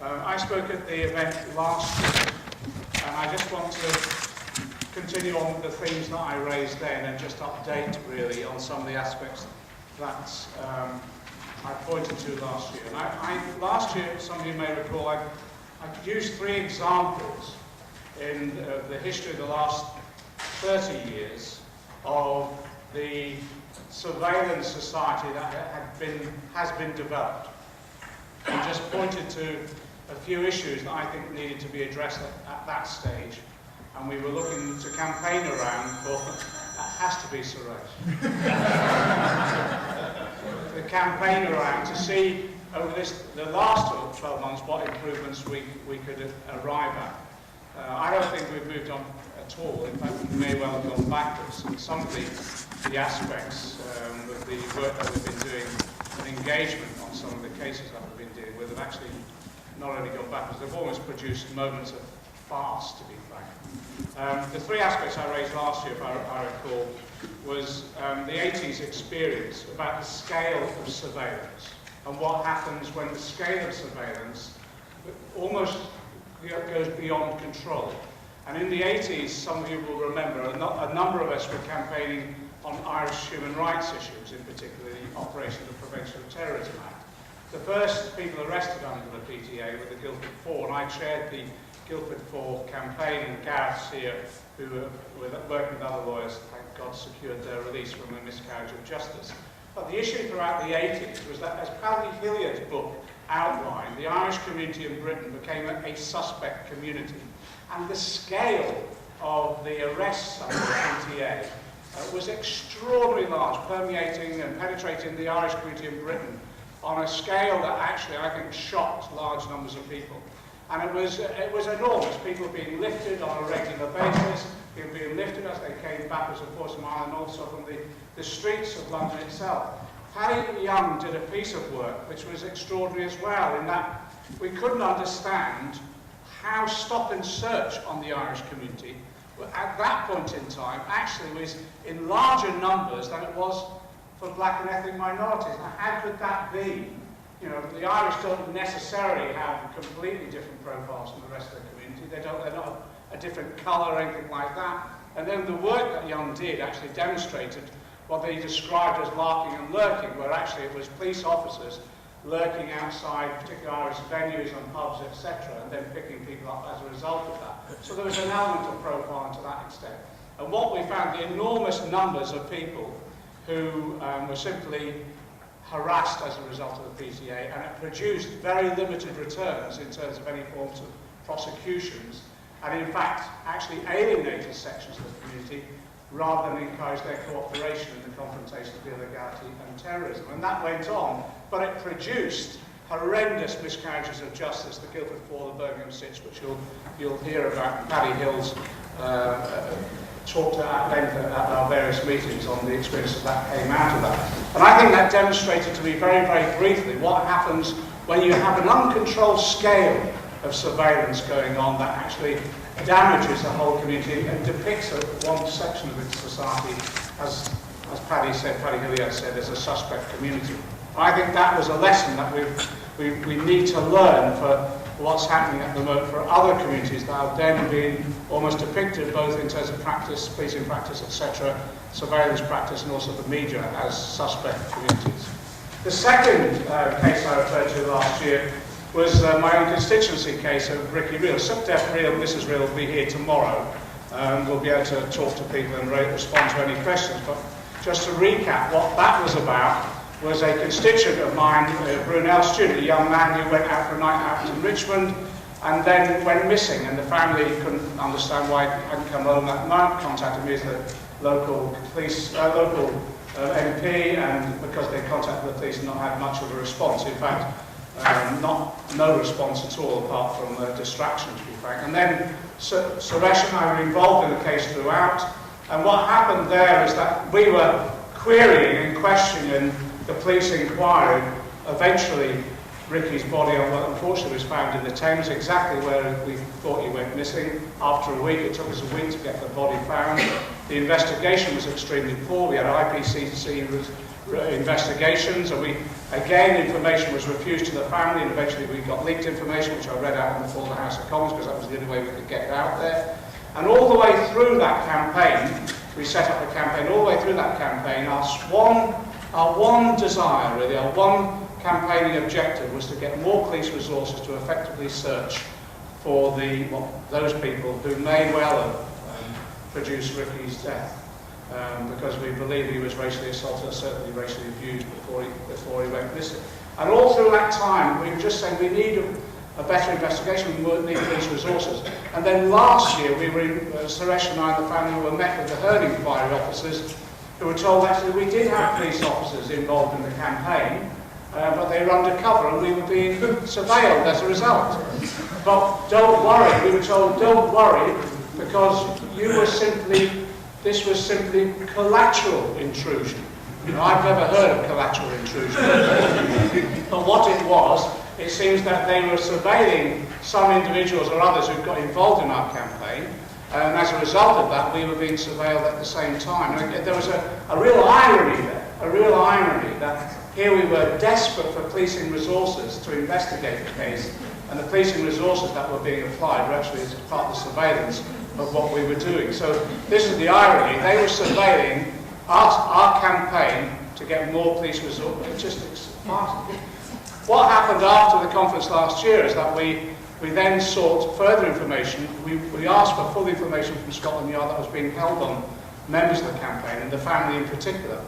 I spoke at the event last year, and I just want to continue on with the themes that I raised then and just update really on some of the aspects that I pointed to last year. And last year, some of you may recall, I used 3 examples in the history of the last 30 years of the surveillance society that has been developed, and just pointed to a few issues that I think needed to be addressed at that stage, and we were looking to campaign around for, that has to be Suresh, the campaign around to see over the last 12 months what improvements we could arrive at. I don't think we've moved on at all. In fact, we may well have gone backwards. And some of the aspects of the work that we've been doing and engagement on some of the cases that we've been dealing with have actually not only gone backwards, they've almost produced moments of farce, to be frank. The 3 aspects I raised last year, if I recall, was the 80s experience about the scale of surveillance and what happens when the scale of surveillance almost goes beyond control. And in the 80s, some of you will remember, a number of us were campaigning on Irish human rights issues, in particular the Operation of the Prevention of Terrorism Act. The first people arrested under the PTA were the Guildford Four, and I chaired the Guildford Four campaign, and Gareth's here, who were working with other lawyers, thank God, secured their release from a miscarriage of justice. But the issue throughout the 80s was that, as Paddy Hilliard's book outlined, the Irish community in Britain became a suspect community. And the scale of the arrests under the PTA was extraordinarily large, permeating and penetrating the Irish community in Britain on a scale that actually, I think, shocked large numbers of people. And it was enormous. People being lifted on a regular basis, people being lifted as they came backwards and forwards from Ireland, and also from the streets of London itself. Paddy Young did a piece of work which was extraordinary as well, in that we couldn't understand how stop and search on the Irish community at that point in time actually was in larger numbers than it was for black and ethnic minorities. Now, how could that be? You know, the Irish don't necessarily have completely different profiles from the rest of the community. They're not a different colour or anything like that. And then the work that Young did actually demonstrated what they described as larking and lurking, where actually it was police officers lurking outside particular Irish venues and pubs, etc., and then picking people up as a result of that. So there was an element of profiling to that extent. And what we found, the enormous numbers of people who were simply harassed as a result of the PTA, and it produced very limited returns in terms of any forms of prosecutions, and in fact actually alienated sections of the community rather than encourage their cooperation in the confrontation of illegality and terrorism. And that went on, but it produced horrendous miscarriages of justice, the Guildford Four, the Birmingham Six, which you'll hear about. Paddy Hills talked at length at our various meetings on the experiences that came out of that. And I think that demonstrated to me very, very briefly what happens when you have an uncontrolled scale of surveillance going on that actually damages the whole community and depicts one section of its society as Paddy Hilliard said, as a suspect community. I think that was a lesson that we need to learn for what's happening at the moment for other communities that are then being almost depicted both in terms of practice, policing practice, etc., surveillance practice, and also the media as suspect communities. The second case I referred to last year was my own constituency case of Ricky Reel. Subdef Reel, Mrs. Reel will be here tomorrow. We'll be able to talk to people and respond to any questions. But just to recap, what that was about was a constituent of mine, Brunel student, a young man who went out for a night out in Richmond and then went missing, and the family couldn't understand why he hadn't come home that night, contacted me as the local police, local MP, and because they contacted the police and not had much of a response. In fact, no response at all apart from distraction, to be frank. And then Suresh and I were involved in the case throughout, and what happened there is that we were querying and questioning the police inquiry. Eventually Ricky's body, unfortunately, was found in the Thames, exactly where we thought he went missing. After a week, it took us a week to get the body found. The investigation was extremely poor. We had IPCC investigations, and again, information was refused to the family, and eventually we got leaked information, which I read out on the floor of the House of Commons, because that was the only way we could get it out there. And all the way through that campaign, we set up a campaign, all the way through that campaign, our one desire, really, our one campaigning objective was to get more police resources to effectively search for those people who may well have produced Ricky's death, because we believe he was racially assaulted, certainly racially abused before he went missing. And all through that time, we were just saying we need a better investigation, we need police resources. And then last year, Suresh and I and the family were met with the Hearn inquiry officers, who were told actually we did have police officers involved in the campaign, but they were undercover and we were being surveilled as a result. But don't worry, we were told, don't worry, because this was simply collateral intrusion. I've never heard of collateral intrusion. But what it was, it seems that they were surveilling some individuals or others who got involved in our campaign, and as a result of that, we were being surveilled at the same time. And there was a real irony there, that here we were desperate for policing resources to investigate the case, and the policing resources that were being applied were actually as part of the surveillance of what we were doing. So this is the irony. They were surveilling our campaign to get more police resources. What happened after the conference last year is that we then sought further information. We asked for full information from Scotland Yard that was being held on members of the campaign, and the family in particular.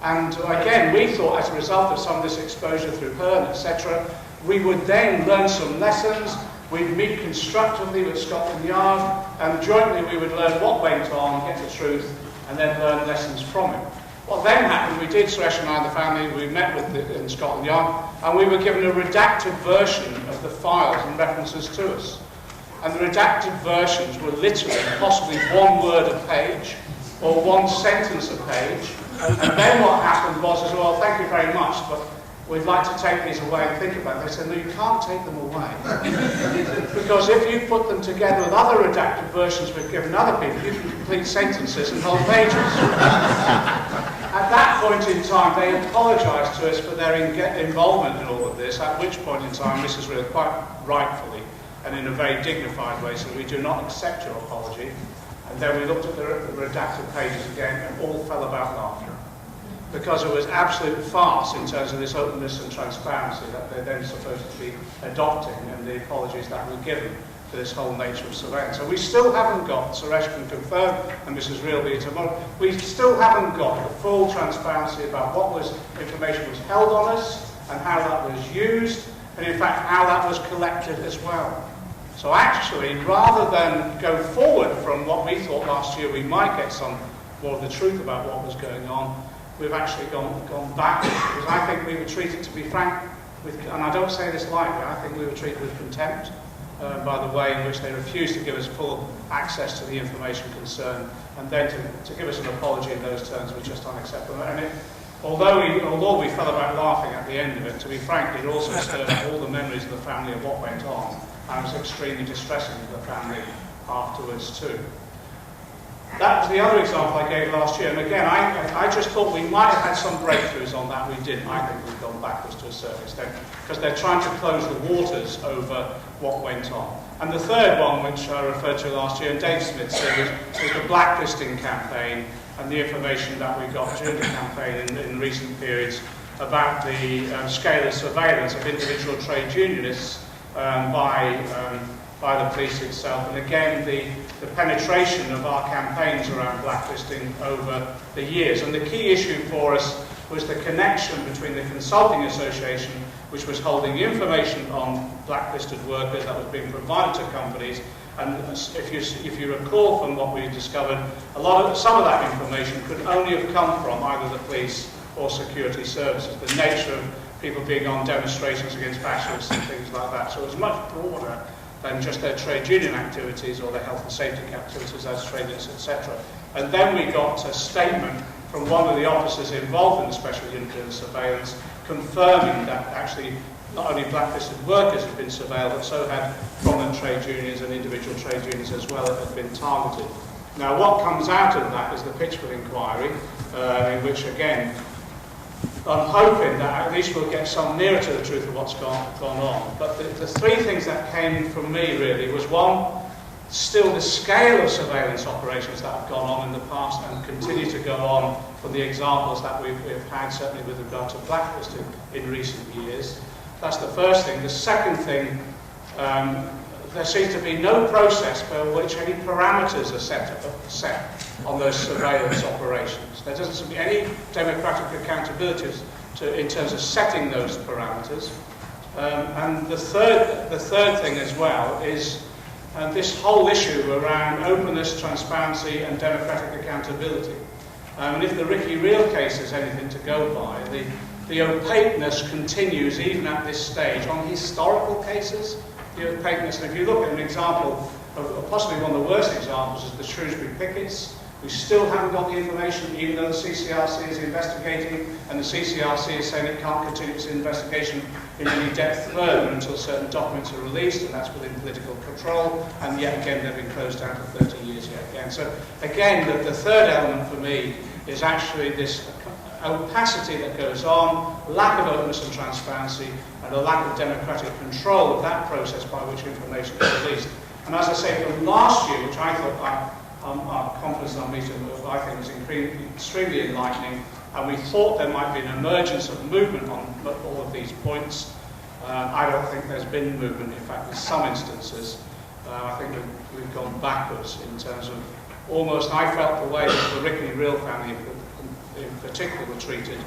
And again, we thought as a result of some of this exposure through Hearn, etc., we would then learn some lessons. We'd meet constructively with Scotland Yard, and jointly we would learn what went on, get the truth, and then learn lessons from it. What then happened, Suresh and I and the family, we met in Scotland Yard, and we were given a redacted version of the files and references to us. And the redacted versions were literally possibly one word a page, or one sentence a page. And then what happened was, well, thank you very much, but we'd like to take these away and think about it. They said, no, you can't take them away. Because if you put them together with other redacted versions we've given other people, you can complete sentences and whole pages. At that point in time, they apologised to us for their involvement in all of this, at which point in time, Mrs. Real, quite rightfully, and in a very dignified way, said, we do not accept your apology. And then we looked at the redacted pages again, and all fell about laughter. Because it was absolute farce in terms of this openness and transparency that they're then supposed to be adopting, and the apologies that were given for this whole nature of surveillance. So we still haven't got, Suresh can confirm, and Mrs. Real be tomorrow, we still haven't got the full transparency about what information was held on us, and how that was used, and in fact how that was collected as well. So actually, rather than go forward from what we thought last year we might get some more of the truth about what was going on, we've actually gone backwards, because I think we were treated, to be frank, and I don't say this lightly, I think we were treated with contempt by the way in which they refused to give us full access to the information concerned, and then to give us an apology in those terms was just unacceptable. And although we fell about laughing at the end of it, to be frank, it also stirred up all the memories of the family of what went on, and it was extremely distressing to the family afterwards too. That was the other example I gave last year, and again, I just thought we might have had some breakthroughs on that. We didn't. I think we've gone backwards to a certain extent, because they're trying to close the waters over what went on. And the third one, which I referred to last year, and Dave Smith said, was the blacklisting campaign, and the information that we got during the campaign in recent periods about the scale of surveillance of individual trade unionists by the police itself, and again the penetration of our campaigns around blacklisting over the years. And the key issue for us was the connection between the Consulting Association, which was holding information on blacklisted workers that was being provided to companies, and if you recall from what we discovered, some of that information could only have come from either the police or security services, the nature of people being on demonstrations against fascists and things like that. So it was much broader than just their trade union activities or their health and safety activities as trade unions, etc. And then we got a statement from one of the officers involved in the special unit of surveillance confirming that actually not only blacklisted workers had been surveilled, but so had prominent trade unions and individual trade unions as well that had been targeted Now, what comes out of that is the Pitchford inquiry, in which, again, I'm hoping that at least we'll get some nearer to the truth of what's gone on. But the three things that came from me, really, was one, still the scale of surveillance operations that have gone on in the past and continue to go on from the examples that we've had, certainly with regard to blacklisting in recent years. That's the first thing. The second thing, there seems to be no process by which any parameters are set on those surveillance operations. There doesn't seem to be any democratic accountability in terms of setting those parameters. And the third thing as well is this whole issue around openness, transparency and democratic accountability. And if the Ricky Reel case is anything to go by, the opaqueness continues even at this stage on historical cases. The opaqueness, and if you look at an example of possibly one of the worst examples is the Shrewsbury pickets. We still haven't got the information, even though the CCRC is investigating, and the CCRC is saying it can't continue its investigation in any depth further until certain documents are released, and that's within political control, and yet again they've been closed down for 30 years yet again. So again, the third element for me is actually this opacity that goes on, lack of openness and transparency, and a lack of democratic control of that process by which information is released. And as I say, from last year, which I thought our conference on meeting, I think was extremely enlightening, and we thought there might be an emergence of movement on all of these points. I don't think there's been movement. In fact, in some instances, I think we've gone backwards in terms of almost, I felt the way that the Ricky Reel family in particular were treated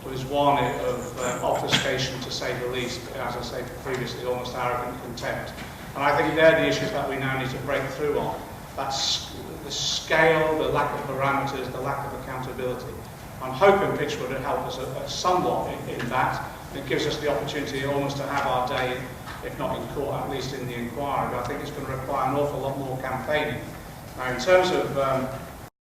was one of obfuscation, to say the least, as I said previously, almost arrogant contempt. And I think they're the issues that we now need to break through on. That's the scale, the lack of parameters, the lack of accountability. I'm hoping Pitchford will help us somewhat in that. It gives us the opportunity almost to have our day, if not in court, at least in the inquiry. But I think it's going to require an awful lot more campaigning. Now, in terms of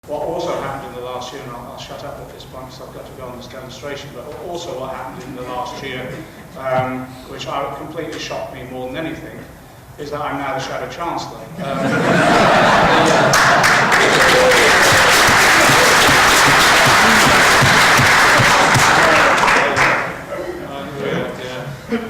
what also happened in the last year, and I'll shut up at this point because I've got to go on this demonstration, but also what happened in the last year, which completely shocked me more than anything, is that I'm now the Shadow Chancellor.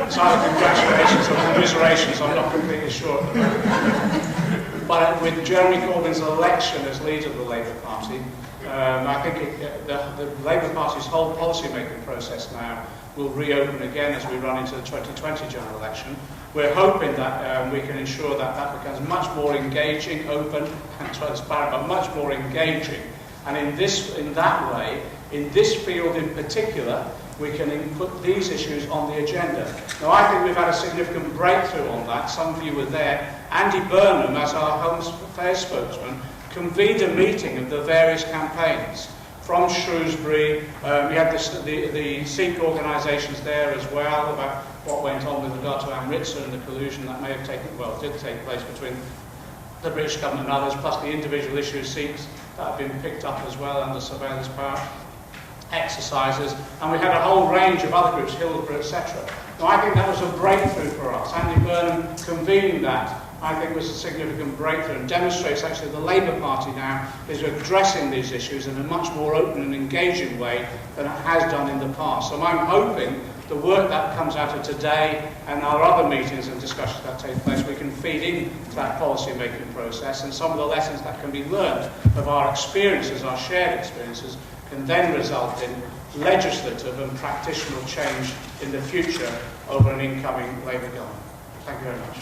It's either congratulations or commiserations, I'm not completely sure at the moment. But with Jeremy Corbyn's election as leader of the Labour Party, I think the Labour Party's whole policy-making process now will reopen again as we run into the 2020 general election. We're hoping that we can ensure that that becomes much more engaging, open and transparent, but much more engaging. And in that way, in this field in particular, we can put these issues on the agenda. Now, I think we've had a significant breakthrough on that. Some of you were there. Andy Burnham, as our Home Affairs spokesman, convened a meeting of the various campaigns from Shrewsbury. We had the Sikh organisations there as well about what went on with regard to Amritsar and the collusion that may have did take place between the British government and others, plus the individual issues Sikhs that have been picked up as well under surveillance power exercises, and we had a whole range of other groups, Hillsborough, etc. Now, I think that was a breakthrough for us. Andy Burnham convening that, I think, was a significant breakthrough and demonstrates actually the Labour Party now is addressing these issues in a much more open and engaging way than it has done in the past. So I'm hoping the work that comes out of today and our other meetings and discussions that take place, we can feed into that policy-making process, and some of the lessons that can be learned of our experiences, our shared experiences, can then result in legislative and practitioner change in the future over an incoming Labour government. Thank you very much.